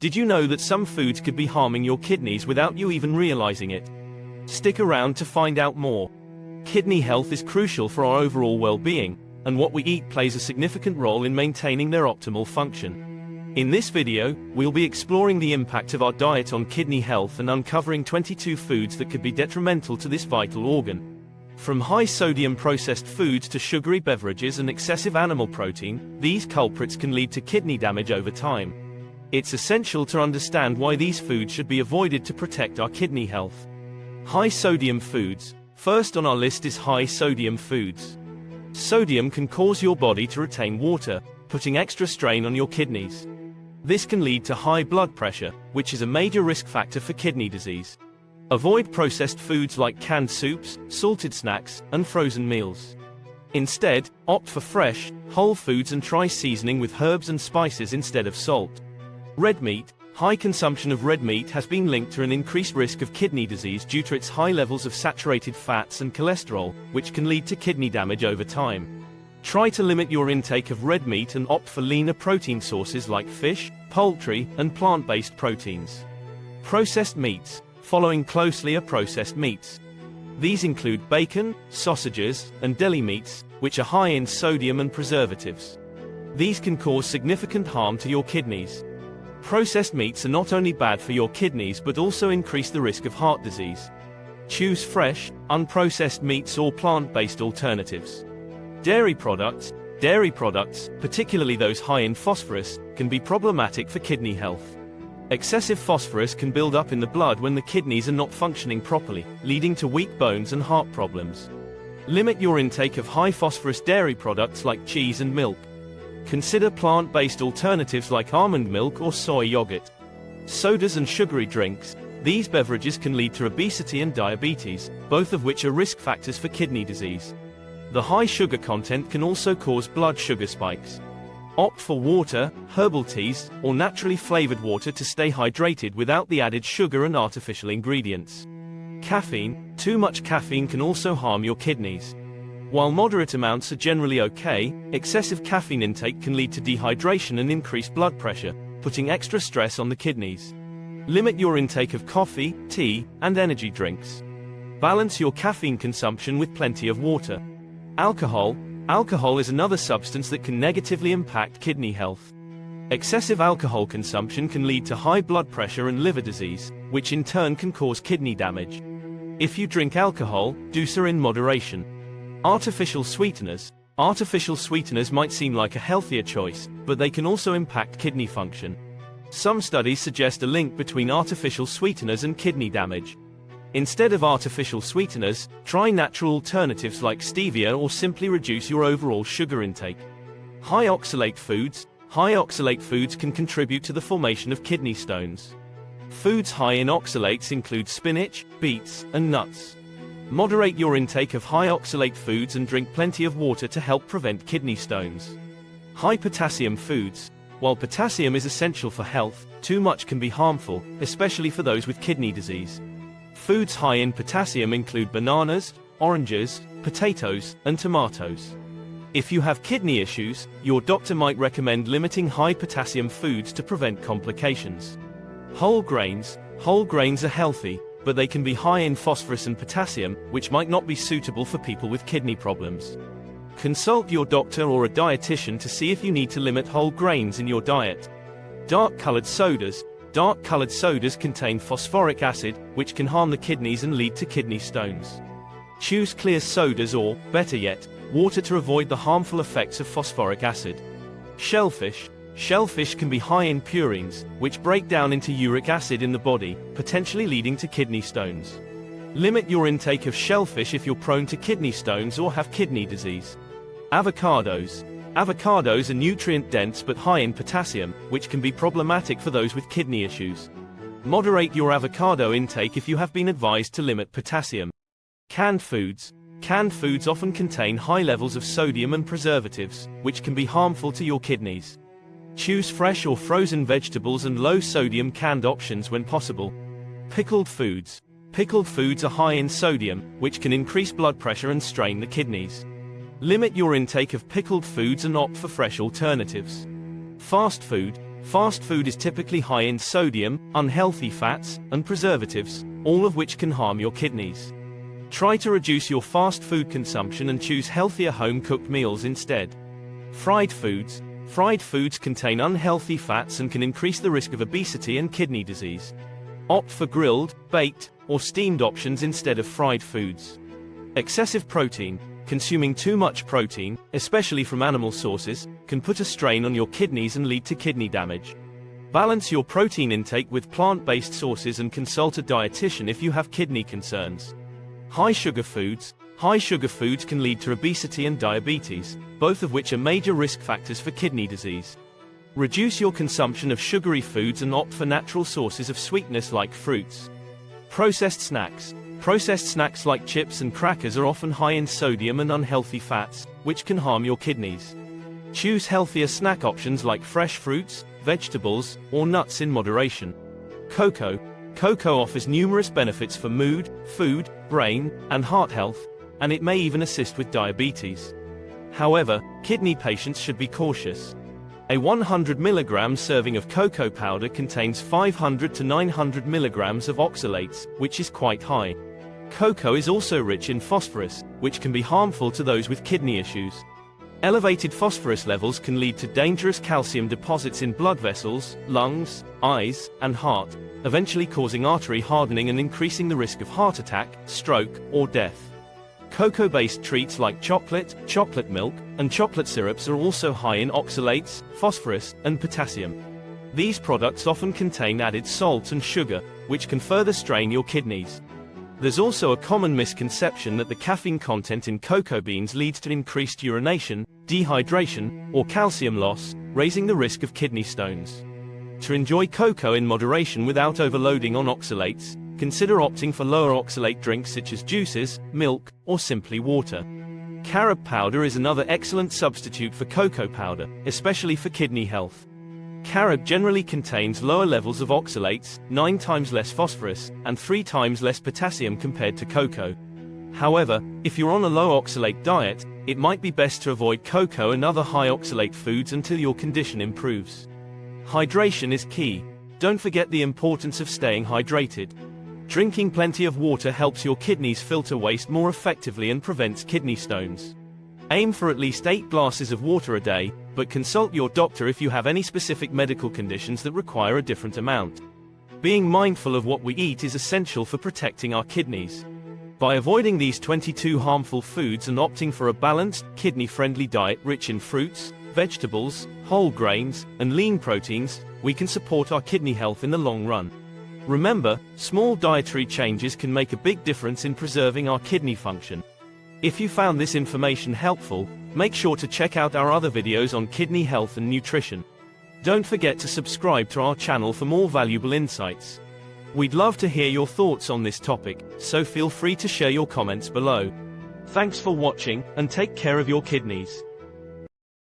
Did you know that some foods could be harming your kidneys without you even realizing it? Stick around to find out more. Kidney health is crucial for our overall well-being, and what we eat plays a significant role in maintaining their optimal function. In this video, we'll be exploring the impact of our diet on kidney health and uncovering 22 foods that could be detrimental to this vital organ. From high-sodium processed foods to sugary beverages and excessive animal protein, these culprits can lead to kidney damage over time. It's essential to understand why these foods should be avoided to protect our kidney health. High-sodium foods. First on our list is high-sodium foods. Sodium can cause your body to retain water, putting extra strain on your kidneys. This can lead to high blood pressure, which is a major risk factor for kidney disease. Avoid processed foods like canned soups, salted snacks, and frozen meals. Instead, opt for fresh, whole foods and try seasoning with herbs and spices instead of salt. Red meat. High consumption of red meat has been linked to an increased risk of kidney disease due to its high levels of saturated fats and cholesterol, which can lead to kidney damage over time. Try to limit your intake of red meat and opt for leaner protein sources like fish, poultry, and plant-based proteins. Processed meats. Following closely are processed meats. These include bacon, sausages, and deli meats, which are high in sodium and preservatives. These can cause significant harm to your kidneys. Processed meats are not only bad for your kidneys but also increase the risk of heart disease. Choose fresh, unprocessed meats or plant-based alternatives. Dairy products. Dairy products, particularly those high in phosphorus, can be problematic for kidney health. Excessive phosphorus can build up in the blood when the kidneys are not functioning properly, leading to weak bones and heart problems. Limit your intake of high-phosphorus dairy products like cheese and milk. Consider plant-based alternatives like almond milk or soy yogurt. Sodas and sugary drinks. These beverages can lead to obesity and diabetes, both of which are risk factors for kidney disease. The high sugar content can also cause blood sugar spikes. Opt for water, herbal teas, or naturally flavored water to stay hydrated without the added sugar and artificial ingredients. Caffeine. Too much caffeine can also harm your kidneys. While moderate amounts are generally okay, excessive caffeine intake can lead to dehydration and increased blood pressure, putting extra stress on the kidneys. Limit your intake of coffee, tea, and energy drinks. Balance your caffeine consumption with plenty of water. Alcohol. Alcohol is another substance that can negatively impact kidney health. Excessive alcohol consumption can lead to high blood pressure and liver disease, which in turn can cause kidney damage. If you drink alcohol, do so in moderation. Artificial sweeteners. Artificial sweeteners might seem like a healthier choice, but they can also impact kidney function. Some studies suggest a link between artificial sweeteners and kidney damage. Instead of artificial sweeteners, try natural alternatives like stevia or simply reduce your overall sugar intake. High oxalate foods. High oxalate foods can contribute to the formation of kidney stones. Foods high in oxalates include spinach, beets, and nuts. Moderate your intake of high oxalate foods and drink plenty of water to help prevent kidney stones. High potassium foods. While potassium is essential for health, too much can be harmful, especially for those with kidney disease. Foods high in potassium include bananas, oranges, potatoes, and tomatoes. If you have kidney issues, your doctor might recommend limiting high potassium foods to prevent complications. Whole grains. Whole grains are healthy, but they can be high in phosphorus and potassium, which might not be suitable for people with kidney problems. Consult your doctor or a dietitian to see if you need to limit whole grains in your diet. Dark-colored sodas. Dark-colored sodas contain phosphoric acid, which can harm the kidneys and lead to kidney stones. Choose clear sodas or, better yet, water to avoid the harmful effects of phosphoric acid. Shellfish. Shellfish can be high in purines, which break down into uric acid in the body, potentially leading to kidney stones. Limit your intake of shellfish if you're prone to kidney stones or have kidney disease. Avocados. Avocados are nutrient-dense but high in potassium, which can be problematic for those with kidney issues. Moderate your avocado intake if you have been advised to limit potassium. Canned foods. Canned foods often contain high levels of sodium and preservatives, which can be harmful to your kidneys. Choose fresh or frozen vegetables and low-sodium canned options when possible. Pickled foods. Pickled foods are high in sodium, which can increase blood pressure and strain the kidneys. Limit your intake of pickled foods and opt for fresh alternatives. Fast food. Fast food is typically high in sodium, unhealthy fats, and preservatives, all of which can harm your kidneys. Try to reduce your fast food consumption and choose healthier home-cooked meals instead. Fried foods. Fried foods contain unhealthy fats and can increase the risk of obesity and kidney disease. Opt for grilled, baked, or steamed options instead of fried foods. Excessive protein. Consuming too much protein, especially from animal sources, can put a strain on your kidneys and lead to kidney damage. Balance your protein intake with plant-based sources and consult a dietitian if you have kidney concerns. High sugar foods. High sugar foods can lead to obesity and diabetes, both of which are major risk factors for kidney disease. Reduce your consumption of sugary foods and opt for natural sources of sweetness like fruits. Processed snacks. Processed snacks like chips and crackers are often high in sodium and unhealthy fats, which can harm your kidneys. Choose healthier snack options like fresh fruits, vegetables, or nuts in moderation. Cocoa. Cocoa offers numerous benefits for mood, food, brain, and heart health, and it may even assist with diabetes. However, kidney patients should be cautious. A 100 mg serving of cocoa powder contains 500 to 900 mg of oxalates, which is quite high. Cocoa is also rich in phosphorus, which can be harmful to those with kidney issues. Elevated phosphorus levels can lead to dangerous calcium deposits in blood vessels, lungs, eyes, and heart, eventually causing artery hardening and increasing the risk of heart attack, stroke, or death. Cocoa-based treats like chocolate, chocolate milk, and chocolate syrups are also high in oxalates, phosphorus, and potassium. These products often contain added salt and sugar, which can further strain your kidneys. There's also a common misconception that the caffeine content in cocoa beans leads to increased urination, dehydration, or calcium loss, raising the risk of kidney stones. To enjoy cocoa in moderation without overloading on oxalates, consider opting for lower oxalate drinks such as juices, milk, or simply water. Carob powder is another excellent substitute for cocoa powder, especially for kidney health. Carob generally contains lower levels of oxalates, 9 times less phosphorus, and 3 times less potassium compared to cocoa. However, if you're on a low oxalate diet, it might be best to avoid cocoa and other high oxalate foods until your condition improves. Hydration is key. Don't forget the importance of staying hydrated. Drinking plenty of water helps your kidneys filter waste more effectively and prevents kidney stones. Aim for at least 8 glasses of water a day, but consult your doctor if you have any specific medical conditions that require a different amount. Being mindful of what we eat is essential for protecting our kidneys. By avoiding these 22 harmful foods and opting for a balanced, kidney-friendly diet rich in fruits, vegetables, whole grains, and lean proteins, we can support our kidney health in the long run. Remember, small dietary changes can make a big difference in preserving our kidney function. If you found this information helpful, make sure to check out our other videos on kidney health and nutrition. Don't forget to subscribe to our channel for more valuable insights. We'd love to hear your thoughts on this topic, so feel free to share your comments below. Thanks for watching, and take care of your kidneys.